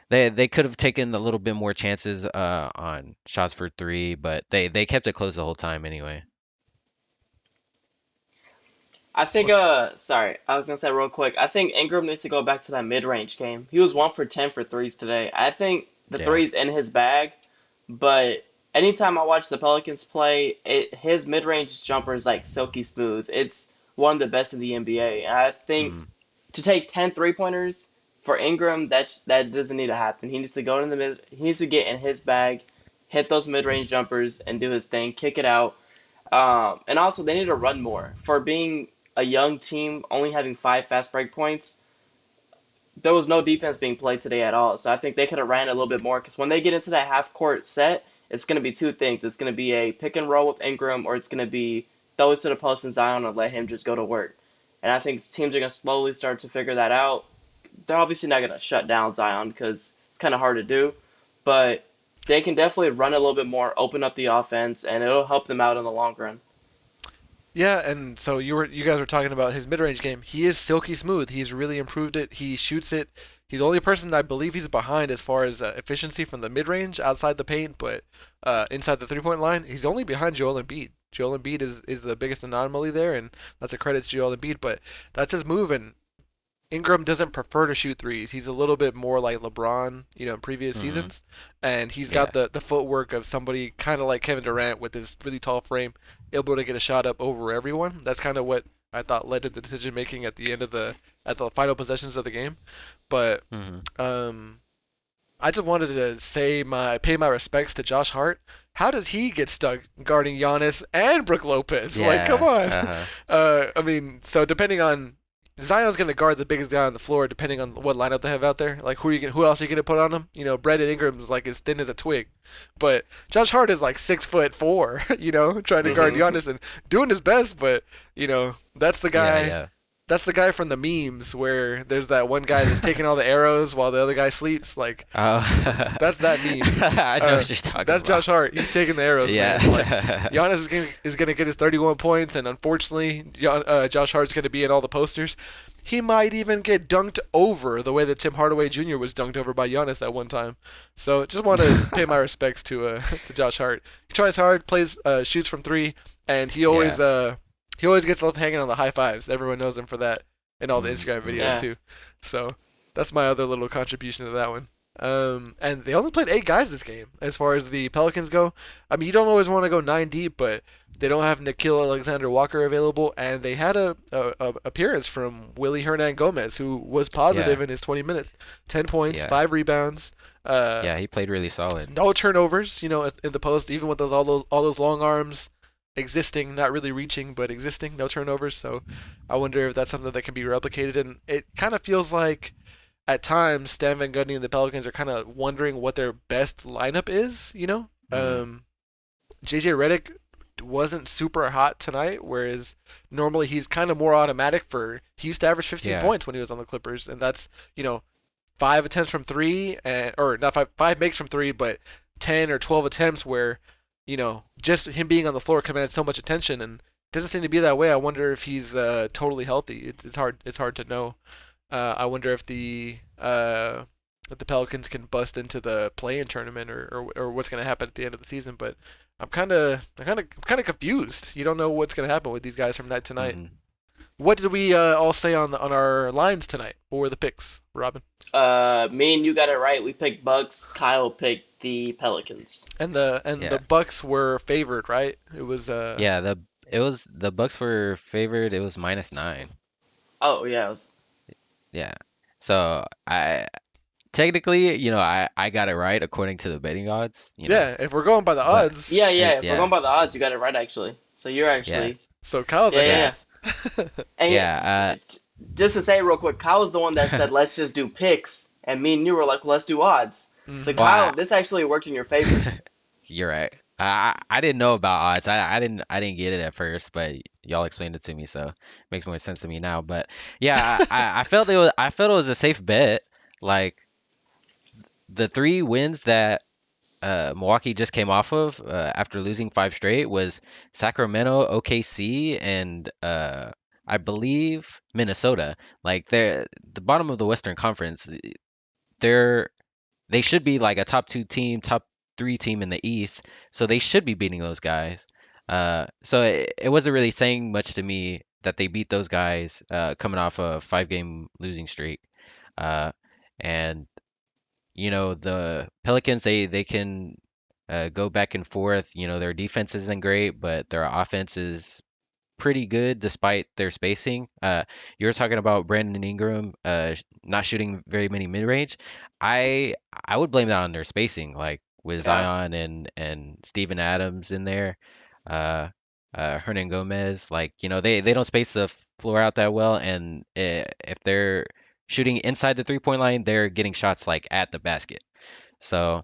they could have taken a little bit more chances on shots for three, but they kept it close the whole time anyway. I think What's sorry, I was gonna say real quick. I think Ingram needs to go back to that mid-range game. He was 1 for 10 for threes today. I think the Yeah. threes in his bag, but anytime I watch the Pelicans play, his mid-range jumper is like silky smooth. It's one of the best in the NBA. And I think Mm, to take 10 three-pointers for Ingram, that doesn't need to happen. He needs to go in the mid. He needs to get in his bag, hit those mid-range jumpers, and do his thing. Kick it out. And also, they need to run more. For being a young team, only having 5 fast break points, there was no defense being played today at all. So I think they could have ran a little bit more because when they get into that half court set, it's going to be two things. It's going to be a pick and roll with Ingram, or it's going to be throw it to the post and Zion and let him just go to work. And I think teams are going to slowly start to figure that out. They're obviously not going to shut down Zion because it's kind of hard to do, but they can definitely run a little bit more, open up the offense, and it'll help them out in the long run. Yeah, and so you guys were talking about his mid-range game. He is silky smooth. He's really improved it. He shoots it. He's the only person I believe he's behind as far as efficiency from the mid-range outside the paint, but inside the three-point line, he's only behind Joel Embiid. Joel Embiid is the biggest anomaly there, and that's a credit to Joel Embiid. But that's his move, and Ingram doesn't prefer to shoot threes. He's a little bit more like LeBron, in previous hmm. seasons, and he's Yeah. got the footwork of somebody kind of like Kevin Durant with his really tall frame, able to get a shot up over everyone. That's kind of what I thought led to the decision making at the end of the final possessions of the game. But Hmm. um, I just wanted to pay my respects to Josh Hart. How does he get stuck guarding Giannis and Brook Lopez? Like, come Yeah. on. Uh-huh. I mean, so depending on Zion's going to guard the biggest guy on the floor, depending on what lineup they have out there. Like, who else are you going to put on him? Brandon Ingram's like as thin as a twig, but Josh Hart is like 6'4", trying to guard Hmm Giannis and doing his best. But that's the Yeah. guy. Yeah. That's the guy from the memes where there's that one guy that's taking all the arrows while the other guy sleeps. Like, Oh. that's that meme. I know what you're talking That's Josh about. Hart. He's taking the arrows, man. Like, Yeah. Giannis is gonna get his 31 points, and unfortunately, Josh Hart's gonna be in all the posters. He might even get dunked over the way that Tim Hardaway Jr. was dunked over by Giannis at one time. So just want to pay my respects to to Josh Hart. He tries hard, plays, shoots from three, and Yeah. he always gets left hanging on the high fives. Everyone knows him for that in all the Mm, Instagram videos mm. Yeah. too. So that's my other little contribution to that one. And they only played 8 guys this game as far as the Pelicans go. I mean, you don't always want to go 9 deep, but they don't have Nikhil Alexander Walker available, and they had a appearance from Willie Hernan Gomez, who was positive Yeah, in his 20 minutes, 10 points, yeah, 5 rebounds, yeah. He played really solid. no turnovers. In the post, even with all those long arms existing, not really reaching, but existing, no turnovers. So I wonder if that's something that can be replicated. And it kind of feels like at times Stan Van Gundy and the Pelicans are kind of wondering what their best lineup is. Hmm. JJ Redick wasn't super hot tonight, whereas normally he's kind of more automatic he used to average 15 Yeah. points when he was on the Clippers, and that's 5 attempts from three, or not five makes from three, but 10 or 12 attempts where just him being on the floor commands so much attention, and it doesn't seem to be that way. I wonder if he's totally healthy. It's hard to know. I wonder if the Pelicans can bust into the play-in tournament, or what's going to happen at the end of the season. But I'm kind of confused. You don't know what's going to happen with these guys from night to night. Hmm. What did we all say on our lines tonight? What were the picks, Robin? Me and you got it right. We picked Bucks. Kyle picked the Pelicans. And the Yeah. Bucks were favored, right? It was Yeah. The Bucks were favored. It was -9. Oh yeah, it was, Yeah. So I technically, I got it right according to the betting odds. yeah. If we're going by the But odds, yeah, yeah. If we're yeah, going by the odds, you got it right actually. So you're yeah, actually so Kyle's yeah, yeah, ahead. yeah, yeah. And yeah. just to say real quick, Kyle was the one that said let's just do picks, and me and you were like, well, let's do odds. So Hmm. Well, Kyle, this actually worked in your favor. you're right. I didn't know about odds. I didn't get it at first, but y'all explained it to me, so it makes more sense to me now. But yeah, I felt it was a safe bet. Like the 3 wins that Milwaukee just came off of after losing 5 straight was Sacramento, OKC, and I believe Minnesota. Like they're the bottom of the Western Conference. They're they should be like a top 2 team, top 3 team in the East, so they should be beating those guys. So it wasn't really saying much to me that they beat those guys coming off a 5-game losing streak. Uh, and the Pelicans, they can go back and forth. Their defense isn't great, but their offense is pretty good despite their spacing. You were talking about Brandon Ingram not shooting very many mid-range. I would blame that on their spacing, like with Yeah. Zion and Steven Adams in there, uh, Hernan Gomez. Like they don't space the floor out that well, and if they're shooting inside the three-point line, they're getting shots like at the basket. So.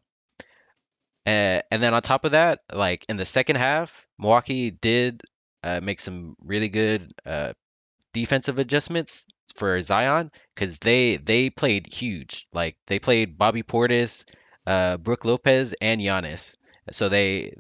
And then on top of that, like in the second half, Milwaukee did make some really good defensive adjustments for Zion because they played huge. Like they played Bobby Portis, Brook Lopez, and Giannis. So they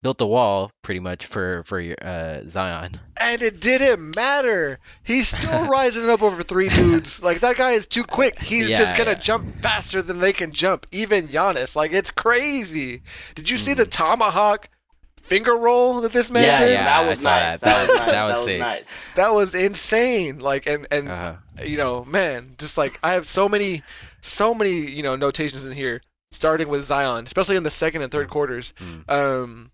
built the wall pretty much for Zion. And it didn't matter. He's still rising up over 3 dudes. Like, that guy is too quick. He's just Yeah, gonna yeah. jump faster than they can jump. Even Giannis. Like, it's crazy. Did you see the Hmm. tomahawk finger roll that this man Yeah, did? Yeah, that I was saw nice. that. That was nice. That was That was sick. nice. That was insane. Like, and Uh-huh. man, just like I have so many notations in here, starting with Zion, especially in the second and third Mm, quarters. mm, Um,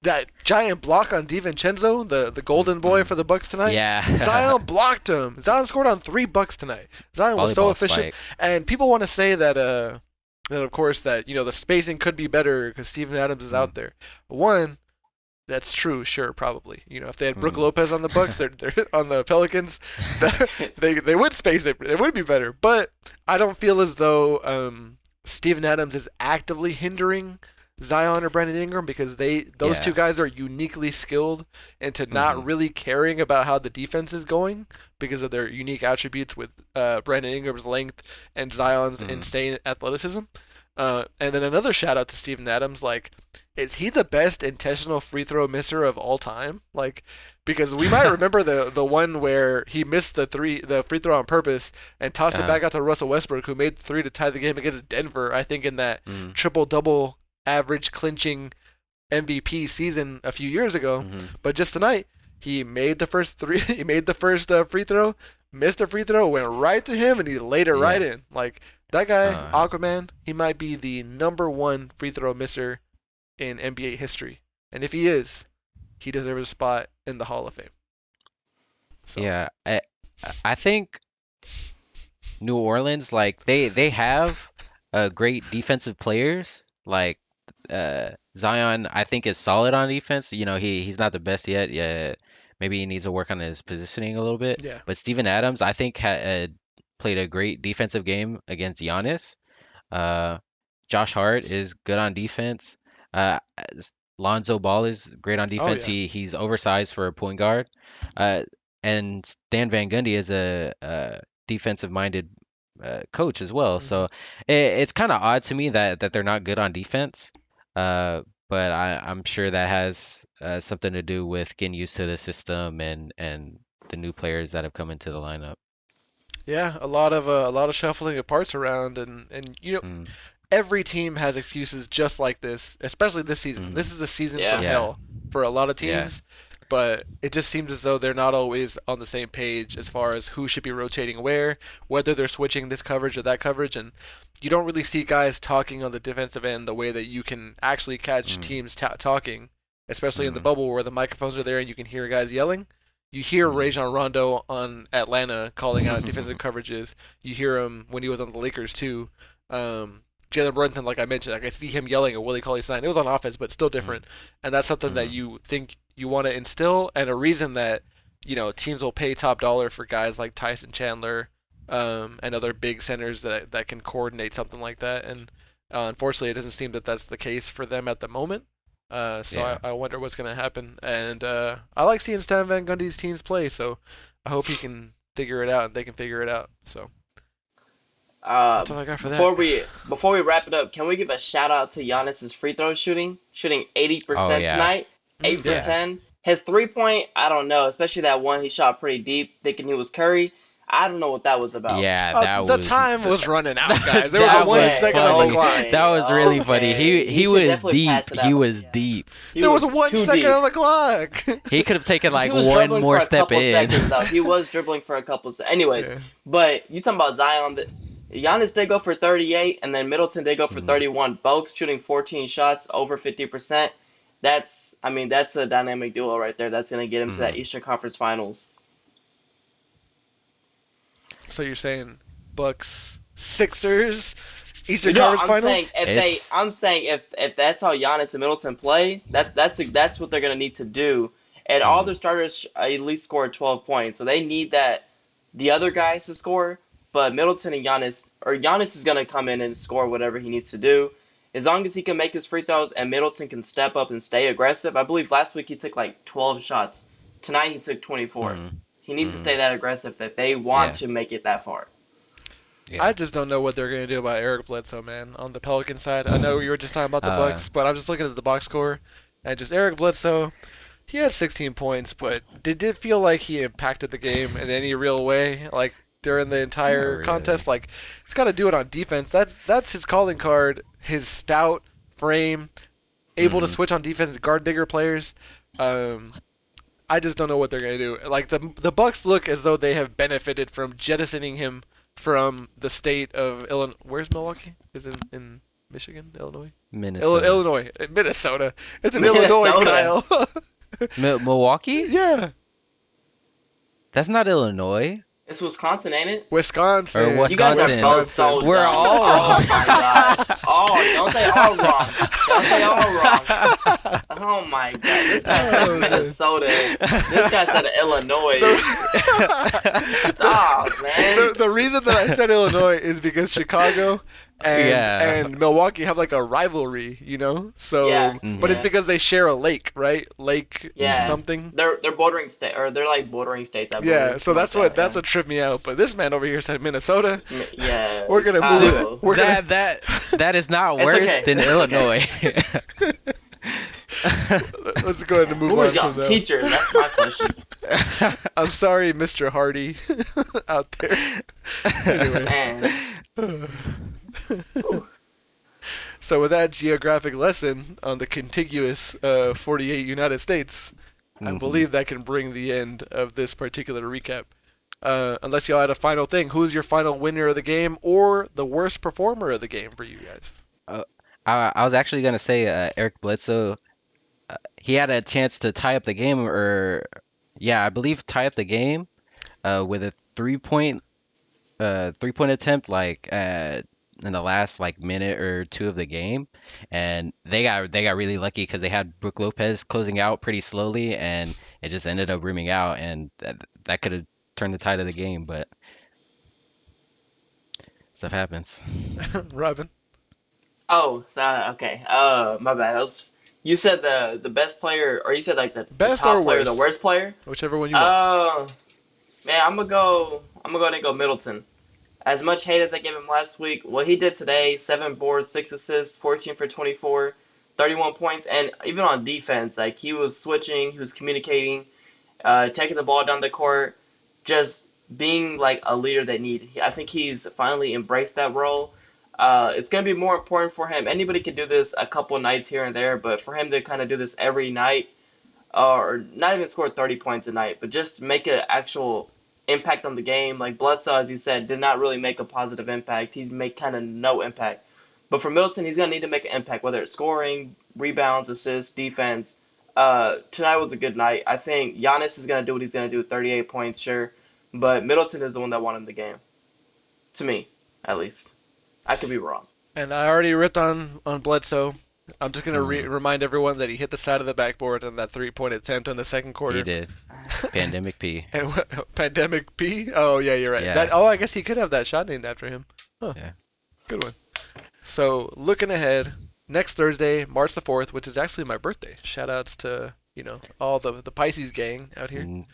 that giant block on DiVincenzo, the mm, golden boy mm. for the Bucks tonight. Yeah. Zion blocked him. Zion scored on 3 Bucks tonight. Zion was so Volleyball efficient, spike. and people want to say that of course that the spacing could be better because Steven Adams is Mm, out there. One, that's true, sure, probably. If they had Brook mm. Lopez on the Bucks, they're on the Pelicans, they would space it. It would be better. But I don't feel as though Steven Adams is actively hindering Zion or Brandon Ingram because those two Yeah. guys are uniquely skilled into not Hmm. really caring about how the defense is going because of their unique attributes with Brandon Ingram's length and Zion's Hmm. insane athleticism. And then another shout out to Steven Adams. Like, is he the best intentional free throw misser of all time? Like, because we might remember the one where he missed the free throw on purpose and tossed it Uh-huh. back out to Russell Westbrook, who made the three to tie the game against Denver. I think in that Mm, triple double average clinching MVP season a few years ago. mhm. But just tonight, he made the first three. He made the first free throw, missed a free throw, went right to him, and he laid it right Yeah. in. Like, That guy, Uh, Aquaman, he might be the number one free throw misser in NBA history. And if he is, he deserves a spot in the Hall of Fame. So, yeah, I think New Orleans, like they have great defensive players. Like Zion, I think is solid on defense. You know, he's not the best yet. Yeah, maybe he needs to work on his positioning a little bit. yeah. But Steven Adams, I think, played a great defensive game against Giannis. Uh, Josh Hart is good on defense. Lonzo Ball is great on Oh, defense. yeah. He's oversized for a point guard. Uh, and Stan Van Gundy is a defensive-minded coach as well. Hmm. So it's kind of odd to me that they're not good on defense. But I'm sure that has something to do with getting used to the system and the new players that have come into the lineup. Yeah, a lot of shuffling of parts around, and Mm, every team has excuses just like this, especially this season. This mm, is a season from Yeah. yeah, hell for a lot of yeah. teams, but it just seems as though they're not always on the same page as far as who should be rotating where, whether they're switching this coverage or that coverage, and you don't really see guys talking on the defensive end the way that you can actually catch Mm, teams talking, especially in the mm, bubble where the microphones are there and you can hear guys yelling. You hear mm. Rajon Rondo on Atlanta calling out defensive coverages. You hear him when he was on the Lakers too. Jalen Brunson, like I mentioned, I could see him yelling at Willie Cauley-Stein. It was on offense, but still Mm, different. And that's something that mm, you think you want to instill, and a reason that teams will pay top dollar for guys like Tyson Chandler, and other big centers that can coordinate something like that. And unfortunately, it doesn't seem that that's the case for them at the moment. So yeah. I wonder what's going to happen. And I like seeing Stan Van Gundy's teams play, so I hope he can figure it out and they can figure it out. So Uh, that's what I got for that. before we wrap it up, can we give a shout out to Giannis's free throw shooting Oh 80% yeah, tonight, eight for Yeah. yeah, 10. His 3 point, I don't know, especially that one he shot pretty deep, thinking he was Curry. I don't know what that was about. yeah. That The was time was running out, guys. There was a that one was Okay, second on the funny. clock. That okay, was really funny. okay. He He should was definitely deep. pass it He up. was deep. He There was was one too second deep. on the clock. He could have taken He like was one dribbling for more a step couple in. seconds though. He was dribbling for a couple seconds. Anyways, Yeah. but you talking about Zion? Giannis did go for 38, and then Middleton did go for Mm, 31. Both shooting 14 shots, over 50%. I mean, that's a dynamic duo right there. That's gonna get him to that mm. Eastern Conference Finals. So you're saying Bucks, Sixers, Eastern No, Conference Finals? It's I'm saying if that's how Giannis and Middleton play, that's what they're gonna need to do. And all mm, their starters at least scored 12 points, so they need the other guys to score. But Middleton and Giannis is gonna come in and score whatever he needs to do. As long as he can make his free throws and Middleton can step up and stay aggressive. I believe last week he took like 12 shots. Tonight he took 24. mm, He needs to mm. stay that aggressive if they want Yeah, to make it that far. I yeah. just don't know what they're gonna do about Eric Bledsoe, man. On the Pelican side, I know you were just talking about the Uh, Bucks, but I'm just looking at the box score, and just Eric Bledsoe. He had 16 points, but did it feel like he impacted the game in any real way? Like during the not entire really. contest, like he's got to do it on defense. That's his calling card. His stout frame, able to Mm, switch on defense, guard bigger players. Um, I just don't know what they're gonna do. Like the Bucks look as though they have benefited from jettisoning him from the state of Illinois. Where's Milwaukee? Is it in Michigan, Illinois? Minnesota. Illinois, Minnesota. It's in Illinois, Minnesota. Kyle. Milwaukee? Yeah, That's not Illinois It's Wisconsin, ain't it? or Wisconsin. You guys are Wisconsin. both so We're dumb. all Oh wrong. my gosh. Oh, don't say all wrong. Don't say all wrong. Oh my god. This guy said Oh, man. Minnesota. This guy said Illinois. Stop, man. The reason that I said Illinois is because Chicago and Yeah. and Milwaukee have like a rivalry, So, Yeah. but it's Yeah. because they share a lake, right? Lake Yeah. something. They're bordering state, or they're like bordering states, I believe. Yeah, so something that's like what that, tripped me out. But this man over here said Minnesota. yeah. We're gonna I move know. it. We're gonna. That is not It's worse okay. than It's Illinois. Let's go ahead and move Who on was from y'all's that. teacher? That's my question. I'm sorry, Mr. Hardy, out there. Anyway, Man. so with that geographic lesson on the contiguous 48 United States, I Mhm. believe that can bring the end of this particular recap. Unless y'all had a final thing, who's your final winner of the game or the worst performer of the game for you guys? Uh, I was actually gonna say Eric Bledsoe. He had a chance to tie up the game, or yeah, I believe tie up the game with a 3-point attempt in the last like minute or two of the game, and they got really lucky because they had Brook Lopez closing out pretty slowly, and it just ended up rimming out, and that could have turned the tide of the game, but stuff happens. Robin. Oh, so, okay. My bad. You said the best player, or you said like the Best or top player, the worst? worst player. Whichever one you want. Oh, man, I'm gonna go Middleton. As much hate as I gave him last week, what he did today, 7 boards, 6 assists, 14 for 24, 31 points, and even on defense, like he was switching, he was communicating, taking the ball down the court, just being like a leader they need. I think he's finally embraced that role. It's going to be more important for him. Anybody can do this a couple nights here and there, but for him to kind of do this every night, or not even score 30 points a night, but just make an actual impact on the game. Like Bledsoe, as you said, did not really make a positive impact. He made kind of no impact. But for Middleton, he's going to need to make an impact, whether it's scoring, rebounds, assists, defense. Tonight was a good night. I think Giannis is going to do what he's going to do, 38 points, sure. But Middleton is the one that won him the game. To me, at least. I could be wrong. And I already ripped on Bledsoe. I'm just gonna Mm, remind everyone that he hit the side of the backboard on that 3-point attempt in the second he quarter. did. Pandemic P. And Pandemic P? Oh yeah, you're right. That Yeah, oh, I guess he could have that shot named after him. Huh, yeah. good one. So looking ahead, next Thursday, March the 4th, which is actually my birthday. Shout outs to all the Pisces gang out here. Mm.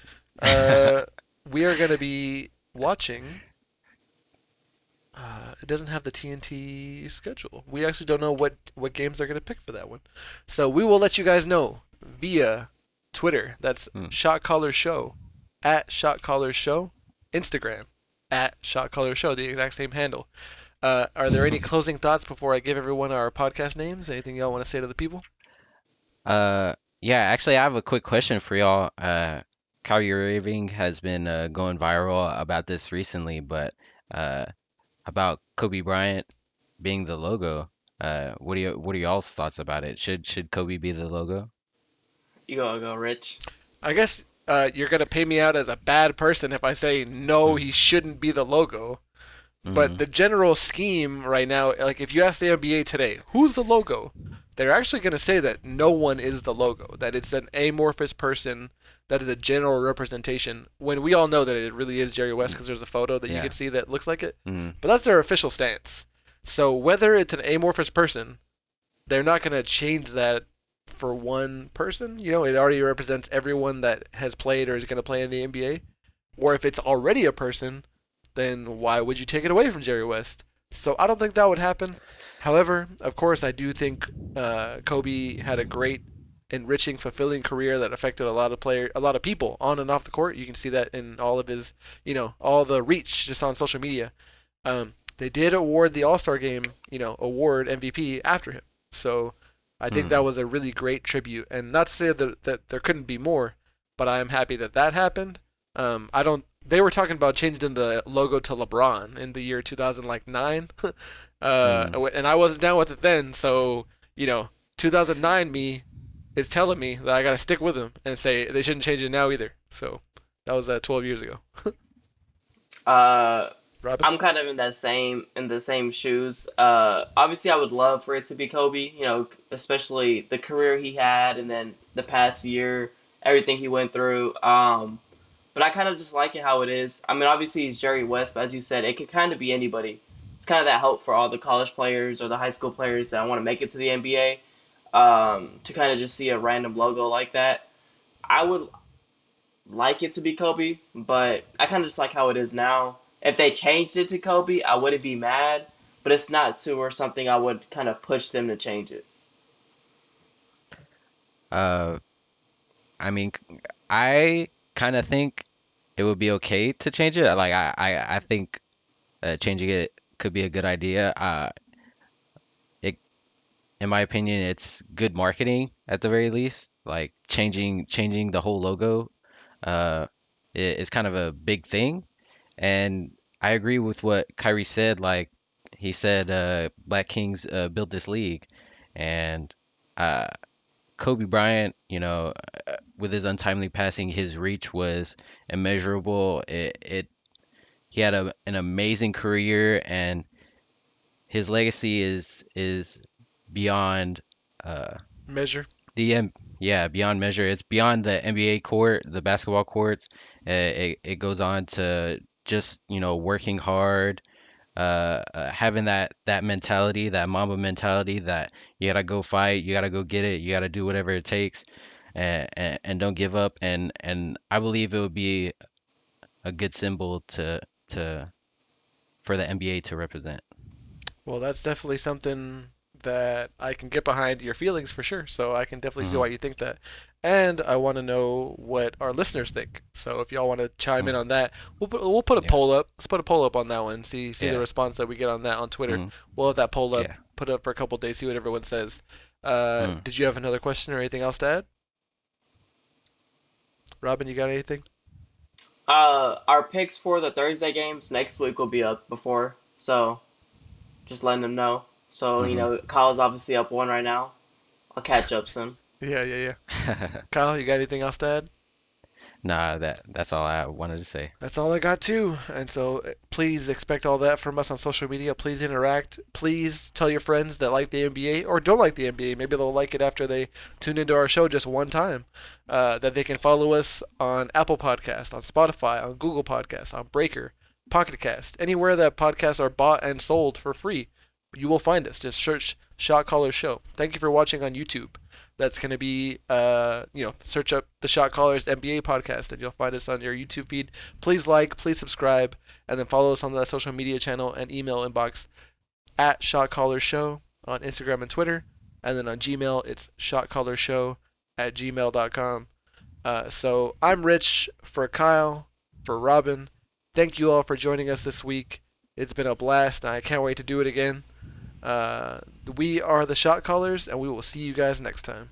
Uh, we are gonna be watching. It doesn't have the TNT schedule. We actually don't know what games they're going to pick for that one. So we will let you guys know via Twitter. That's Mm. Shotcallers Show, at Shotcallers Show, Instagram, at Shotcallers Show, the exact same handle. Are there any closing thoughts before I give everyone our podcast names? Anything y'all want to say to the people? Uh, yeah, actually, I have a quick question for y'all. Kyrie Irving has been going viral about this recently, but uh, about Kobe Bryant being the logo. What are y'all's thoughts about it? Should Kobe be the logo? You go, Rich. I guess you're going to pay me out as a bad person if I say no, he shouldn't be the logo. But Mm-hmm. the general scheme right now, like if you ask the NBA today, who's the logo? They're actually going to say that no one is the logo, that it's an amorphous person that is a general representation, when we all know that it really is Jerry West because there's a photo that you Yeah. can see that looks like it. Mm-hmm. But that's their official stance. So whether it's an amorphous person, they're not going to change that for one person. It already represents everyone that has played or is going to play in the NBA. Or if it's already a person, then why would you take it away from Jerry West? So I don't think that would happen. However, of course, I do think Kobe had a great, enriching, fulfilling career that affected a lot of people on and off the court. You can see that in all of his, all the reach just on social media. They did award the All Star Game, award MVP after him. So I think that Mm. was a really great tribute. And not to say that there couldn't be more, but I am happy that that happened. I don't. They were talking about changing the logo to LeBron in the year 2009, Mm. and I wasn't down with it then. So 2009 me is telling me that I gotta stick with them and say they shouldn't change it now either. So that was 12 years ago. Uh, Robin. I'm kind of in the same shoes. Obviously, I would love for it to be Kobe. Especially the career he had, and then the past year, everything he went through. But I kind of just like it how it is. I mean, obviously he's Jerry West, but as you said, it could kind of be anybody. It's kind of that hope for all the college players or the high school players that want to make it to the NBA. To kind of just see a random logo like that. I would like it to be Kobe, but I kind of just like how it is now. If they changed it to Kobe, I wouldn't be mad, but it's not to or something I would kind of push them to change it. Uh, I mean, I kind of think it would be okay to change it. Like I think changing it could be a good idea. It, in my opinion, it's good marketing at the very least. Like changing the whole logo, uh, is kind of a big thing. And I agree with what Kyrie said. Like he said, Black Kings built this league, and uh, Kobe Bryant, with his untimely passing, his reach was immeasurable. He had an amazing career, and his legacy is beyond uh, Measure. the yeah, beyond measure. It's beyond the NBA court, the basketball courts. It goes on to just working hard, having that mentality, that Mamba mentality, that you gotta go fight, you gotta go get it, you gotta do whatever it takes, and don't give up. And I believe it would be a good symbol to for the NBA to represent. Well, that's definitely something that I can get behind your feelings for sure. So I can definitely see Hmm. why you think that. And I want to know what our listeners think. So if y'all want to chime in Mm, on that, we'll put a yeah, poll up. Let's put a poll up on that one. See the yeah, response that we get on that on Twitter. hmm, We'll have that poll up, yeah. put it up for a couple days, see what everyone says. Mm. Did you have another question or anything else to add? Robin, you got anything? Our picks for the Thursday games next week will be up before, so just letting them know. So, Hmm. Kyle's obviously up one right now. I'll catch up soon. Yeah, yeah, yeah. Kyle, you got anything else to add? Nah, that's all I wanted to say. That's all I got too. And so please expect all that from us on social media. Please interact. Please tell your friends that like the NBA or don't like the NBA. Maybe they'll like it after they tune into our show just one time. That they can follow us on Apple Podcast, on Spotify, on Google Podcast, on Breaker, Pocket Cast, anywhere that podcasts are bought and sold for free. You will find us. Just search Shot Caller Show. Thank you for watching on YouTube. That's going to be, search up the Shot Callers NBA podcast and you'll find us on your YouTube feed. Please like, please subscribe, and then follow us on the social media channel and email inbox at Shot Callers Show on Instagram and Twitter. And then on Gmail, it's shotcallershow@gmail.com. So I'm Rich for Kyle, for Robin. Thank you all for joining us this week. It's been a blast, and I can't wait to do it again. We are the Shot Callers, and we will see you guys next time.